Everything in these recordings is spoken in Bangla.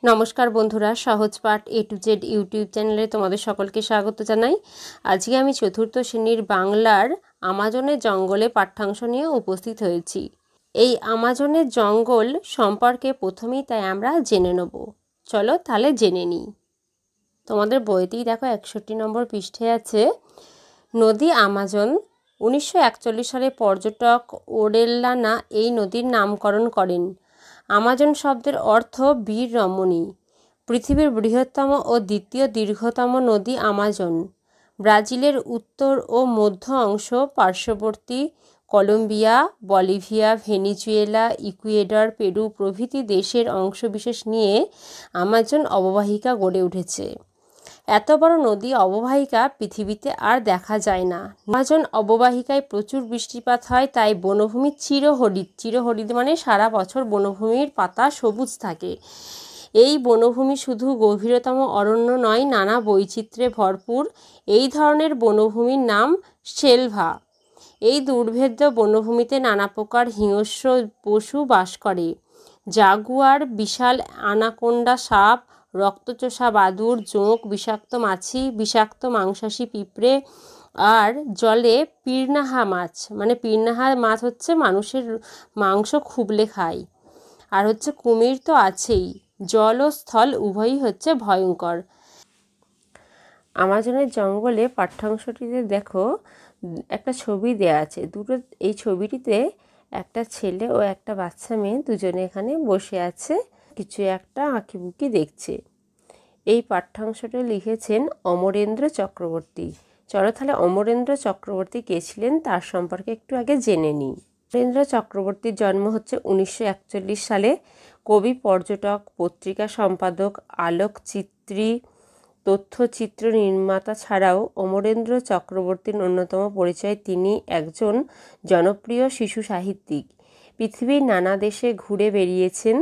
নমস্কার বন্ধুরা, সহজ পাঠ A to Z ইউটিউব চ্যানেলে তোমাদের সকলকে স্বাগত জানাই। আজকে আমি চতুর্থ শ্রেণীর বাংলার আমাজনের জঙ্গলে পাঠ্যাংশ নিয়ে উপস্থিত হয়েছি। এই আমাজনের জঙ্গল সম্পর্কে প্রথমেই তাই আমরা জেনে নেব। চলো তাহলে জেনে নিই। তোমাদের বইতেই দেখো 61 নম্বর পৃষ্ঠায় আছে নদী আমাজন। 1941 সালে পর্যটক ওরেল্লানা এই নদীর নামকরণ করেন। আমাজন শব্দের অর্থ বীর রমণী। পৃথিবীর বৃহত্তম ও দ্বিতীয় দীর্ঘতম নদী আমাজন। ব্রাজিলের উত্তর ও মধ্য অংশ, পার্শ্ববর্তী Colombia, Bolivia, Venezuela, Ecuador, Peru প্রভৃতি দেশের অংশবিশেষ নিয়ে আমাজন অববাহিকা গড়ে উঠেছে। এত বড় নদী অববাহিকা পৃথিবীতে আর দেখা যায় না। আমাজন অববাহিকায় প্রচুর বৃষ্টিপাত হয়, তাই বনভূমি চিরহরিত। চিরহরিত মানে সারা বছর বনভূমির পাতা সবুজ থাকে। এই বনভূমি শুধু গভীরতম অরণ্য নয়, নানা বৈচিত্র্যে ভরপুর। এই ধরনের বনভূমির নাম সেলভা। এই দুর্ভেদ্য বনভূমিতে নানা প্রকার হিংস্র পশু বাস করে। জাগুয়ার, বিশাল আনাকোন্ডা সাপ, রক্তচোষা বাদুড়, জোঁক, বিষাক্ত মাছি, বিষাক্ত মাংসাশী পিঁপড়ে আর জলে পির্নাহা মাছ, মানে পির্নাহা মাছ হচ্ছে মানুষের মাংস খুবলে খায়। আর হচ্ছে কুমির তো আছেই। জল ও স্থল উভয়ই হচ্ছে ভয়ঙ্কর। আমাজনের জঙ্গলে পাঠ্যাংশটিতে দেখো একটা ছবি দেয়া আছে। এই ছবিটিতে একটা ছেলে ও একটা বাচ্চা মেয়ে দুজনে এখানে বসে আছে, কিছু একটা আঁকিবুকি দেখছে। এই পাঠ্যাংশটা লিখেছেন অমরেন্দ্র চক্রবর্তী। চলো তাহলে অমরেন্দ্র চক্রবর্তী কে ছিলেন তার সম্পর্কে একটু আগে জেনে নিই। অমরেন্দ্র চক্রবর্তীর জন্ম হচ্ছে 1941 সালে। কবি, পর্যটক, পত্রিকা সম্পাদক, আলোকচিত্রী, তথ্যচিত্র নির্মাতা ছাড়াও অমরেন্দ্র চক্রবর্তীর অন্যতম পরিচয় তিনি একজন জনপ্রিয় শিশু সাহিত্যিক। পৃথিবীর নানা দেশে ঘুরে বেরিয়েছেন।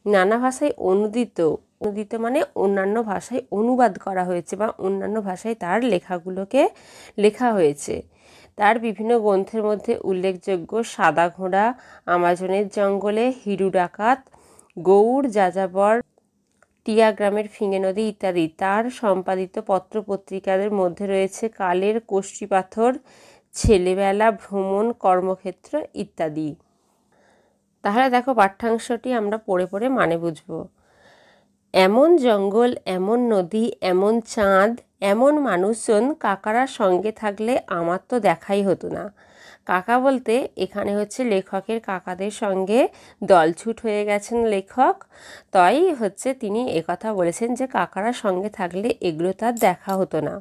নানা ভাষায় অনুদিত মানে অন্যান্য ভাষায় অনুবাদ করা হয়েছে বা অন্যান্য ভাষায় তার লেখাগুলোকে লেখা হয়েছে। তার বিভিন্ন গ্রন্থের মধ্যে উল্লেখযোগ্য সাদা ঘোড়া, আমাজনের জঙ্গলে, হিরু ডাকাত, গৌড় যাযাবর, টিয়া গ্রামের ফিঙে নদী ইত্যাদি। তার সম্পাদিত পত্রপত্রিকাদের মধ্যে রয়েছে কালের কষ্টি পাথর, ছেলেবেলা, ভ্রমণ, কর্মক্ষেত্র ইত্যাদি। তাহলে দেখো পাঠ্যাংশটি আমরা পড়ে পড়ে মানে বুঝবো। এমন জঙ্গল, এমন নদী, এমন চাঁদ, এমন মানুষজন, কাকারা সঙ্গে থাকলে আমার তো দেখাই হতো না। কাকা বলতে এখানে হচ্ছে লেখকের কাকাদের সঙ্গে দলছুট হয়ে গেছেন লেখক, তাই হচ্ছে তিনি একথা বলেছেন যে কাকারা সঙ্গে থাকলে এগুলো তার দেখা হতো না।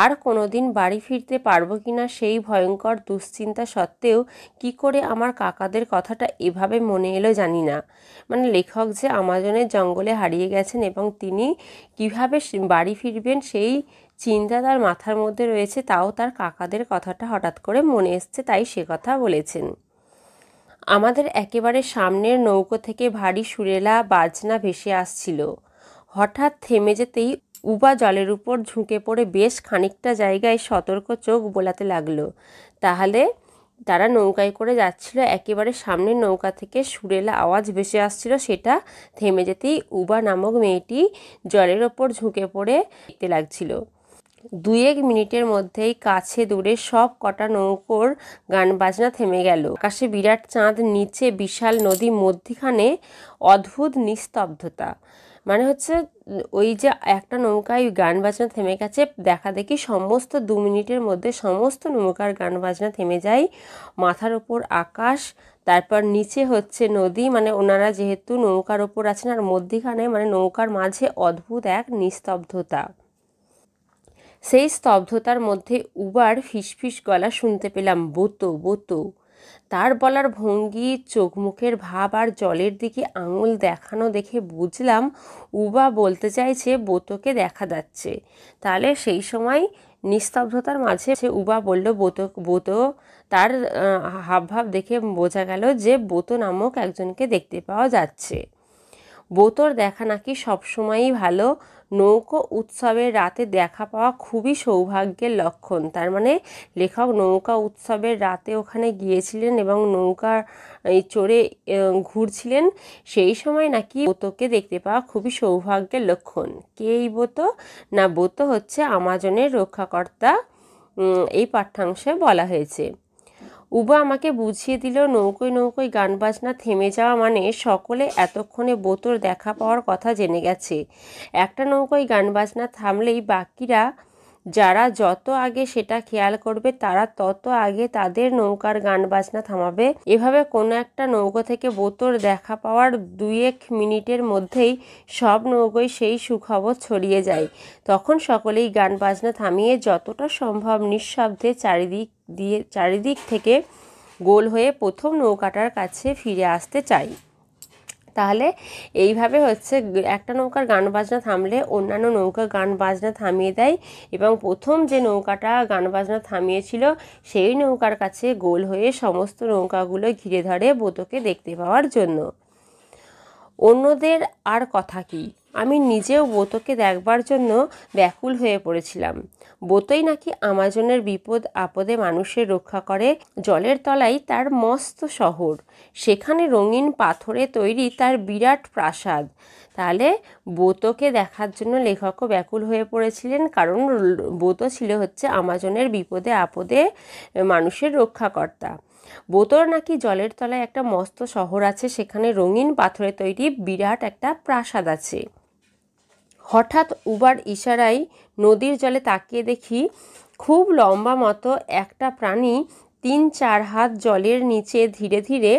আর কোনোদিন বাড়ি ফিরতে পারবো কিনা সেই ভয়ঙ্কর দুশ্চিন্তা সত্ত্বেও কি করে আমার কাকাদের কথাটা এভাবে মনে এলো জানি না। মানে লেখক যে আমাজনের জঙ্গলে হারিয়ে গেছেন এবং তিনি কিভাবে বাড়ি ফিরবেন সেই চিন্তা তার মাথার মধ্যে রয়েছে, তাও তার কাকাদের কথাটা হঠাৎ করে মনে এসছে, তাই সে কথা বলেছেন। আমাদের একেবারে সামনের নৌকো থেকে ভারী সুরেলা বাজনা ভেসে আসছিল। হঠাৎ থেমে যেতেই উবা জলের উপর ঝুঁকে পড়ে বেশ খানিকটা জায়গায় সতর্ক চোখ বোলাতে লাগলো। তাহলে তারা নৌকায় করে যাচ্ছিল, একেবারে সামনের নৌকা থেকে সুরেলা আওয়াজ ভেসে আসছিল। সেটা থেমে যেতেই উবা নামক মেয়েটি জলের ওপর ঝুঁকে পড়ে দেখতে লাগছিল। 2-1 মিনিটের মধ্যেই কাছে দূরে সব কটা নৌকোর গান বাজনা থেমে গেল। আকাশে বিরাট চাঁদ, নিচে বিশাল নদী, মধ্যিখানে অদ্ভুত নিস্তব্ধতা। মানে হচ্ছে ওই যে একটা নৌকায় গান বাজনা থেমে গেছে, দেখা দেখি সমস্ত 2 মিনিটের মধ্যে সমস্ত নৌকার গান বাজনা থেমে যায়। মাথার ওপর আকাশ, তারপর নিচে হচ্ছে নদী, মানে ওনারা যেহেতু নৌকার ওপর আছেন, আর মধ্যিখানে মানে নৌকার মাঝে অদ্ভুত এক নিস্তব্ধতা। সেই স্তব্ধতার মধ্যে উবার ফিসফিস গলা শুনতে পেলাম, বোতো বোতো। তার বলার ভঙ্গি, চোখ মুখের ভাব আর জলের দিকে আঙুল দেখানো দেখে বুঝলাম উবা বলতে চাইছে বোতোকে দেখা যাচ্ছে। তাহলে সেই সময় নিস্তব্ধতার মাঝে সে উবা বলল বোতো বোতো। তার হাবভাব দেখে বোঝা গেল যে বোতো নামক একজনকে দেখতে পাওয়া যাচ্ছে। বোতোর দেখা নাকি সবসময়ই ভালো। নৌকো উৎসবের রাতে দেখা পাওয়া খুবই সৌভাগ্যের লক্ষণ। তার মানে লেখক নৌকা উৎসবের রাতে ওখানে গিয়েছিলেন এবং নৌকা চড়ে ঘুরছিলেন। সেই সময় নাকি বোতকে দেখতে পাওয়া খুবই সৌভাগ্যের লক্ষণ। কে এই বোতো? না, বোতো হচ্ছে আমাজনের রক্ষাকর্তা, এই পাঠ্যাংশে বলা হয়েছে। উবা আমাকে বুঝিয়ে দিল নৌকোয় নৌকোয় গান বাজনা থেমে যাওয়া মানে সকলে এতক্ষণে বোতোর দেখা পাওয়ার কথা জেনে গেছে। একটা নৌকোয় গান বাজনা থামলেই বাকিরা যারা যত আগে সেটা খেয়াল করবে তারা তত আগে তাদের নৌকার গান বাজনা থামাবে। এভাবে কোনো একটা নৌকো থেকে বোতোর দেখা পাওয়ার 2-1 মিনিটের মধ্যেই সব নৌকোয় সেই সুখবর ছড়িয়ে যায়। তখন সকলেই গান বাজনা থামিয়ে যতটা সম্ভব নিঃশব্দে চারিদিক থেকে গোল হয়ে প্রথম নৌকাটার কাছে ফিরে আসতে চাই। তাহলে এইভাবে হচ্ছে একটা নৌকার গান বাজনা থামলে অন্যান্য নৌকা গান বাজনা থামিয়ে দেয় এবং প্রথম যে নৌকাটা গান বাজনা থামিয়েছিল সেই নৌকার কাছে গোল হয়ে সমস্ত নৌকাগুলো ঘিরে ধরে বোতোকে দেখতে পাওয়ার জন্য। অন্যদের আর কথা কি, আমি নিজেও বোতোকে দেখবার জন্য ব্যাকুল হয়ে পড়েছিলাম। বোতোই নাকি আমাজনের বিপদ আপদে মানুষের রক্ষা করে। জলের তলায় তার মস্ত শহর, সেখানে রঙিন পাথরে তৈরি তার বিরাট প্রাসাদ। তাহলে বোতোকে দেখার জন্য লেখকও ব্যাকুল হয়ে পড়েছিলেন, কারণ বোতো ছিল হচ্ছে আমাজনের বিপদে আপদে মানুষের রক্ষাকর্তা। বোতোর নাকি জলের তলায় একটা মস্ত শহর আছে, সেখানে রঙিন পাথরে তৈরি বিরাট একটা প্রাসাদ আছে। হঠাৎ উবার ইশারায় নদীর জলে তাকিয়ে দেখি খুব লম্বা মতো একটা প্রাণী 3-4 হাত জলের নিচে ধীরে ধীরে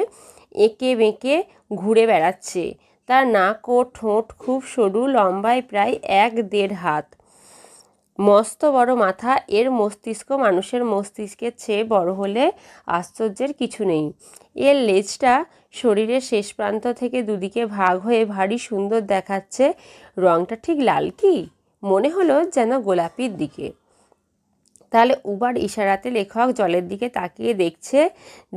এঁকে বেঁকে ঘুরে বেড়াচ্ছে। তার নাক ও ঠোঁট খুব সরু, লম্বায় প্রায় 1-1.5 হাত, মস্ত বড় মাথা। এর মস্তিষ্ক মানুষের মস্তিষ্কের চেয়ে বড় হলে আশ্চর্যের কিছু নেই। এর লেজটা শরীরের শেষ প্রান্ত থেকে দুদিকে ভাগ হয়ে ভারী সুন্দর দেখাচ্ছে। রংটা ঠিক লাল কি, মনে হলো যেন গোলাপির দিকে। তাহলে উবার ইশারাতে লেখক জলের দিকে তাকিয়ে দেখছে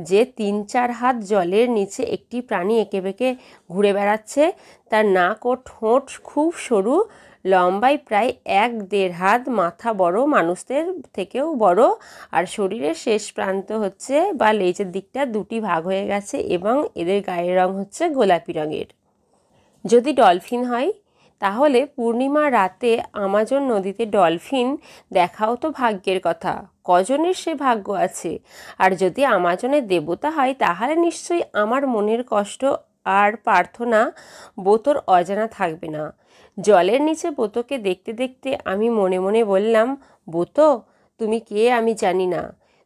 যে 3-4 হাত জলের নিচে একটি প্রাণী এঁকে বেঁকে ঘুরে বেড়াচ্ছে। তার নাক ও ঠোঁট খুব সরু, লম্বায় প্রায় 1-1.5 হাত, মাথা বড়, মানুষদের থেকেও বড়, আর শরীরের শেষ প্রান্ত হচ্ছে বা লেজের দিকটা দুটি ভাগ হয়ে গেছে এবং এদের গায়ের রং হচ্ছে গোলাপি রঙের। যদি ডলফিন হয় তাহলে পূর্ণিমার রাতে আমাজন নদীতে ডলফিন দেখাও তো ভাগ্যের কথা, কজনের সে ভাগ্য আছে। আর যদি আমাজনের দেবতা হয় তাহলে নিশ্চয়ই আমার মনের কষ্ট আর প্রার্থনা বোতোর অজানা থাকবে না। জলের নিচে বোতোকে দেখতে দেখতে আমি মনে মনে বললাম, বোতো তুমি কে আমি জানি না,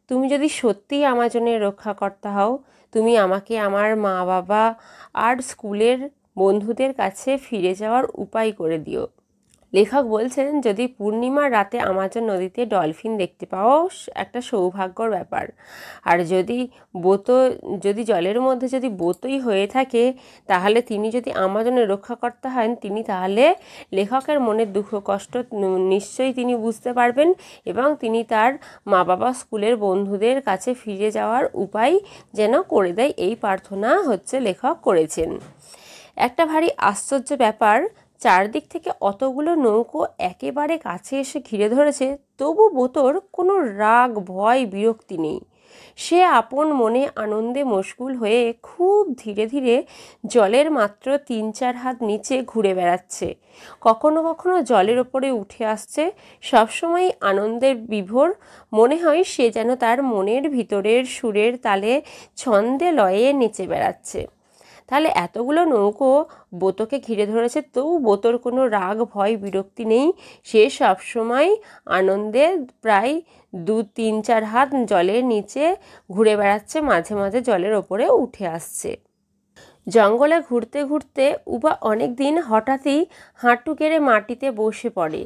তুমি যদি সত্যিই আমাজনের রক্ষাকর্তা হও, তুমি আমাকে আমার মা বাবা আর স্কুলের বন্ধুদের কাছে ফিরে যাওয়ার উপায় করে দিও। লেখক বলছেন যদি পূর্ণিমার রাতে আমাজন নদীতে ডলফিন দেখতে পাও একটা সৌভাগ্যর ব্যাপার। আর যদি জলের মধ্যে যদি বোতই হয়ে থাকে তাহলে তিনি যদি আমাজনের রক্ষাকর্তা হন, তিনি তাহলে লেখকের মনের দুঃখ কষ্ট নিশ্চয়ই তিনি বুঝতে পারবেন এবং তিনি তার মা বাবা স্কুলের বন্ধুদের কাছে ফিরে যাওয়ার উপায় যেন করে দেয়, এই প্রার্থনা হচ্ছে লেখক করেছেন। একটা ভারী আশ্চর্য ব্যাপার, চারদিক থেকে অতগুলো নৌকো একেবারে কাছে এসে ঘিরে ধরেছে, তবু বোতোর কোনো রাগ ভয় বিরক্তি নেই। সে আপন মনে আনন্দে মশগুল হয়ে খুব ধীরে ধীরে জলের মাত্র 3-4 হাত নিচে ঘুরে বেড়াচ্ছে। কখনো কখনো জলের ওপরে উঠে আসছে। সবসময় আনন্দের বিভোর, মনে হয় সে যেন তার মনের ভিতরের সুরের তালে ছন্দে লয়ে নেচে বেড়াচ্ছে। তাহলে এতগুলো নৌকো বোতোকে ঘিরে ধরেছে, তবু বোতোর কোনো রাগ ভয় বিরক্তি নেই। সে সবসময় আনন্দে প্রায় 2-3-4 হাত জলের নিচে ঘুরে বেড়াচ্ছে, মাঝে মাঝে জলের ওপরে উঠে আসছে। জঙ্গলে ঘুরতে ঘুরতে উবা অনেক দিন হঠাৎই হাঁটু গেড়ে মাটিতে বসে পড়ে।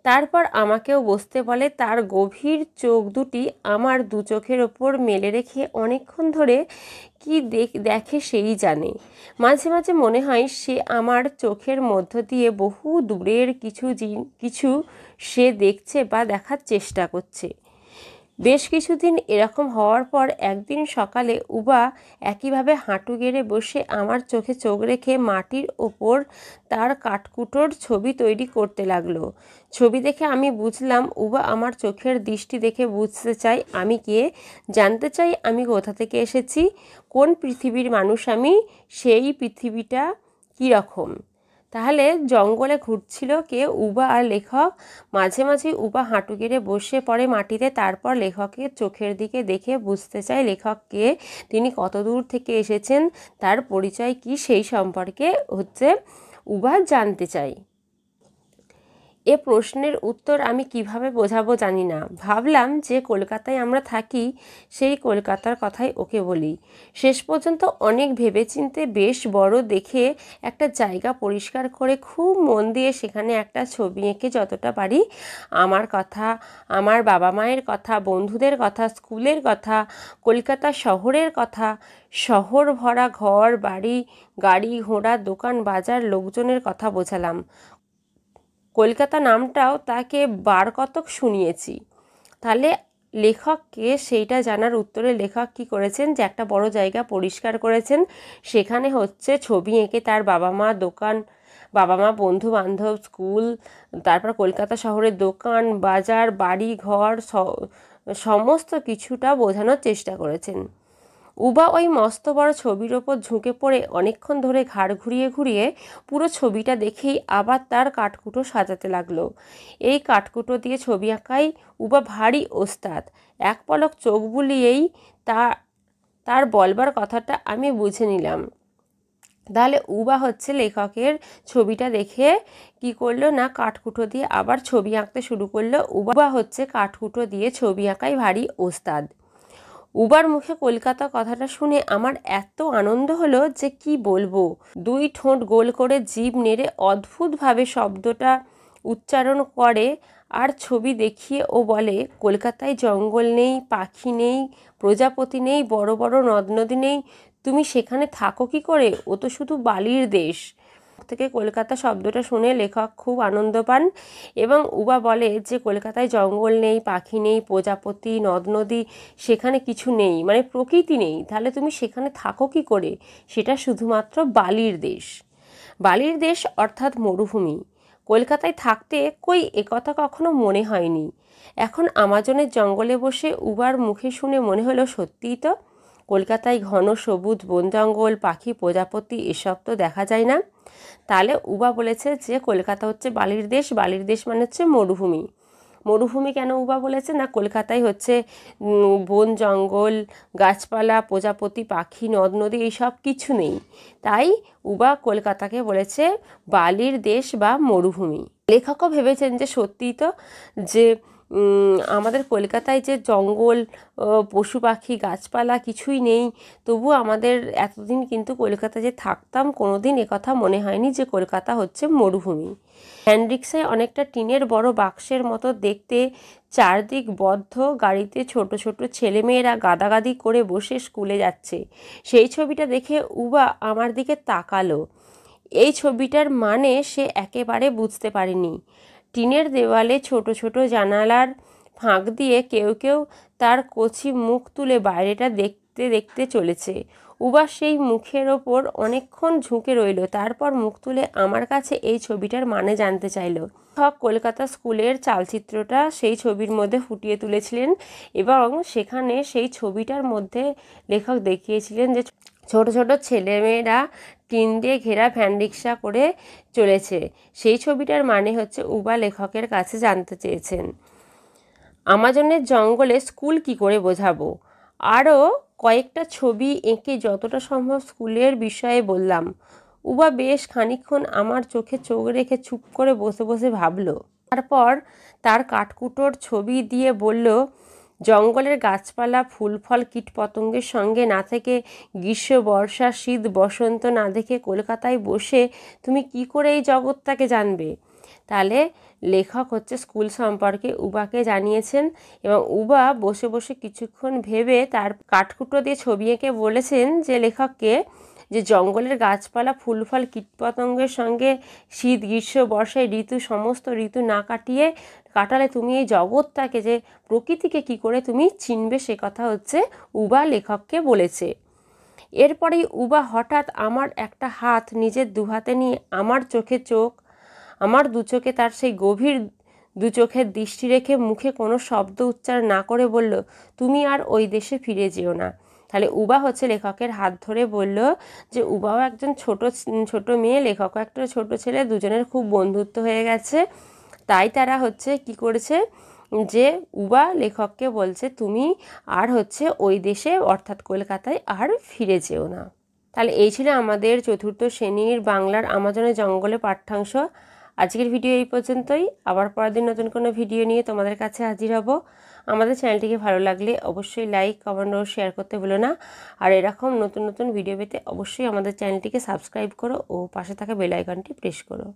তারপর আমাকেও বসতে বলে। তার গভীর চোখ দুটি আমার 2 চোখের ওপর মেলে রেখে অনেকক্ষণ ধরে কি দেখে সেই জানে। মাঝে মাঝে মনে হয় সে আমার চোখের মধ্য দিয়ে বহু দূরের কিছু সে দেখছে বা দেখার চেষ্টা করছে। বেশ কিছুদিন এরকম হওয়ার পর একদিন সকালে উবা একইভাবে হাঁটু গেড়ে বসে আমার চোখে চোখ রেখে মাটির ওপর তার কাঠকুটোর ছবি তৈরি করতে লাগলো। ছবি দেখে আমি বুঝলাম উবা আমার চোখের দৃষ্টি দেখে বুঝতে চাই আমি কে, জানতে চাই আমি কোথা থেকে এসেছি, কোন পৃথিবীর মানুষ আমি, সেই পৃথিবীটা কীরকম। তাহলে জঙ্গলে ঘুরছিল কে? উবা আর লেখক। মাঝে মাঝে উবা হাঁটু গেড়ে বসে পড়ে মাটিতে, তারপর লেখকের চোখের দিকে দেখে বুঝতে চায় লেখক কে, তিনি কত দূর থেকে এসেছেন, তার পরিচয় কি, সেই সম্পর্কে উবা জানতে চাই। এ প্রশ্নের উত্তর আমি কিভাবে বোঝাবো জানি না। ভাবলাম যে কলকাতায় আমরা থাকি সেই কলকাতার কথাই ওকে বলি। শেষ পর্যন্ত অনেক ভেবেচিন্তে বেশ বড় দেখে একটা জায়গা পরিষ্কার করে খুব মন দিয়ে সেখানে একটা ছবি এঁকে যতটা পারি আমার কথা, আমার বাবা মায়ের কথা, বন্ধুদের কথা, স্কুলের কথা, কলকাতা শহরের কথা, শহর ভরা ঘর বাড়ি, গাড়ি ঘোড়া, দোকান বাজার, লোকজনের কথা বোঝালাম। কলকাতা নামটাও তাকে বার কতক শুনিয়েছি। তাহলে লেখককে সেইটা জানার উত্তরে লেখক কী করেছেন, যে একটা বড় জায়গা পরিষ্কার করেছেন, সেখানে ছবি এঁকে তার বাবা মা, দোকান, বাবা মা, বন্ধু বান্ধব, স্কুল, তারপর কলকাতা শহরের দোকান বাজার, বাড়ি ঘর, সমস্ত কিছুটা বোঝানোর চেষ্টা করেছেন। উবা ওই মস্ত বড় ছবির ওপর ঝুঁকে পড়ে অনেকক্ষণ ধরে ঘাড় ঘুরিয়ে ঘুরিয়ে পুরো ছবিটা দেখেই আবার তার কাঠকুটো সাজাতে লাগলো। এই কাঠকুটো দিয়ে ছবি আঁকায় উবা ভারী ওস্তাদ। এক পলক চোখ বুলিয়েই তার বলবার কথাটা আমি বুঝে নিলাম। তাহলে উবা লেখকের ছবিটা দেখে কি করলো না, কাঠকুটো দিয়ে আবার ছবি আঁকতে শুরু করলো। উবা কাঠকুটো দিয়ে ছবি আঁকায় ভারী ওস্তাদ। উবার মুখে কলকাতা কথাটা শুনে আমার এত আনন্দ হলো যে কি বলবো। দুই ঠোঁট গোল করে জিভ নেড়ে অদ্ভুতভাবে শব্দটা উচ্চারণ করে আর ছবি দেখিয়ে ও বলে, কলকাতায় জঙ্গল নেই, পাখি নেই, প্রজাপতি নেই, বড় বড় নদ নদী নেই, তুমি সেখানে থাকো কি করে? ও তো শুধু বালির দেশ। থেকে কলকাতা শব্দটা শুনে লেখক খুব আনন্দ পান এবং উবা বলে যে কলকাতায় জঙ্গল নেই, পাখি নেই, প্রজাপতি, নদ নদী, সেখানে কিছু নেই, মানে প্রকৃতি নেই, তাহলে তুমি সেখানে থাকো কি করে? সেটা শুধুমাত্র বালির দেশ। বালির দেশ অর্থাৎ মরুভূমি। কলকাতায় থাকতে কই একথা কখনো মনে হয়নি। এখন আমাজনের জঙ্গলে বসে উবার মুখে শুনে মনে হলো সত্যিই তো। কলকাতায় ঘন সবুজ বন জঙ্গল, পাখি, প্রজাপতি এসব তো দেখা যায় না। তাহলে উবা বলেছে যে কলকাতা বালির দেশ, বালির দেশ মানে মরুভূমি। মরুভূমি কেন উবা বলেছে না, কলকাতায় বন জঙ্গল, গাছপালা, প্রজাপতি, পাখি, নদ নদী এইসব কিছু নেই, তাই উবা কলকাতাকে বলেছে বালির দেশ বা মরুভূমি। লেখকও ভেবেছেন যে সত্যিই তো, যে আমাদের কলকাতায় যে জঙ্গল, পশু পাখি, গাছপালা কিছুই নেই, তবু আমাদের এতদিন কিন্তু কলকাতা যে থাকতাম কোনোদিন একথা মনে হয়নি যে কলকাতা মরুভূমি। হ্যান্ড রিক্সায় অনেকটা টিনের বড় বাক্সের মতো দেখতে, চারদিক বদ্ধ, গাড়িতে ছোট ছোট ছেলেমেয়েরা গাদাগাদি করে বসে স্কুলে যাচ্ছে। সেই ছবিটা দেখে উবা আমার দিকে তাকালো। এই ছবিটার মানে সে একেবারে বুঝতে পারেনি। টিনের দেওয়ালে ছোট ছোট জানালার ফাঁক দিয়ে কেউ কেউ তার কচি মুখ তুলে বাইরেটা দেখতে দেখতে চলেছে। উবা সেই মুখের ওপর অনেকক্ষণ ঝুঁকে রইল, তারপর মুখ তুলে আমার কাছে এই ছবিটার মানে জানতে চাইল। কলকাতা স্কুলের চালচিত্রটা সেই ছবির মধ্যে ফুটিয়ে তুলেছিলেন এবং সেখানে সেই ছবিটার মধ্যে লেখক দেখিয়েছিলেন যে ছোট ছোট ছেলেমেয়েরা টিন দিয়ে ঘেরা ভ্যান রিক্সা করে চলেছে। সেই ছবিটার মানে উবা লেখকের কাছে জানতে চেয়েছেন। আমাজনের জঙ্গলে স্কুল কি করে বোঝাবো? আরও কয়েকটা ছবি এঁকে যতটা সম্ভব স্কুলের বিষয়ে বললাম। উবা বেশ খানিকক্ষণ আমার চোখে চোখ রেখে চুপ করে বসে বসে ভাবল। তারপর তার কাঠকুটোর ছবি দিয়ে বলল, জঙ্গলের গাছপালা, ফুল ফল, কীটপতঙ্গের সঙ্গে না থেকে, গ্রীষ্ম বর্ষা শীত বসন্ত না দেখে কলকাতায় বসে তুমি কি করে এই জগৎটাকে জানবে? তাহলে লেখক স্কুল সম্পর্কে উবাকে জানিয়েছেন এবং উবা বসে বসে কিছুক্ষণ ভেবে তার কাঠকুটো দিয়ে ছবি এঁকে বলেছেন যে লেখককে, যে জঙ্গলের গাছপালা ফুলফল কীটপতঙ্গের সঙ্গে শীত গ্রীষ্ম বর্ষায় ঋতু সমস্ত ঋতু না কাটালে তুমি এই জগৎটাকে যে প্রকৃতিকে কি করে তুমি চিনবে, সে কথা হচ্ছে উবা লেখককে বলেছে। এরপরেই উবা হঠাৎ আমার একটা হাত নিজের দুহাতে নিয়ে আমার চোখে চোখ, আমার দু চোখে তার সেই গভীর দু চোখের দৃষ্টি রেখে মুখে কোনো শব্দ উচ্চারণ না করে বলল, তুমি আর ওই দেশে ফিরে যেও না। তাহলে উবা হচ্ছে লেখকের হাত ধরে বলল যে উবাও একজন ছোট মেয়ে, লেখকও একটা ছোট ছেলে, দুজনের খুব বন্ধুত্ব হয়ে গেছে। তাই তারা হচ্ছে কি করেছে যে উবা লেখককে বলছে তুমি আর হচ্ছে ওই দেশে অর্থাৎ কলকাতায় আর ফিরে যেও না। তাহলে এই ছিল আমাদের 4র্থ শ্রেণীর বাংলার আমাজনের জঙ্গলে পাঠ্যাংশ। আজকের ভিডিও এই পর্যন্তই। আবার পরের দিন নতুন কোনো ভিডিও নিয়ে তোমাদের কাছে হাজির হব। আমাদের চ্যানেলটিকে ভালো লাগলে অবশ্যই লাইক, কমেন্ট ও শেয়ার করতে ভুলো না। আর এরকম নতুন নতুন ভিডিও পেতে অবশ্যই আমাদের চ্যানেলটিকে সাবস্ক্রাইব করো ও পাশে থাকা বেল আইকনটি প্রেস করো।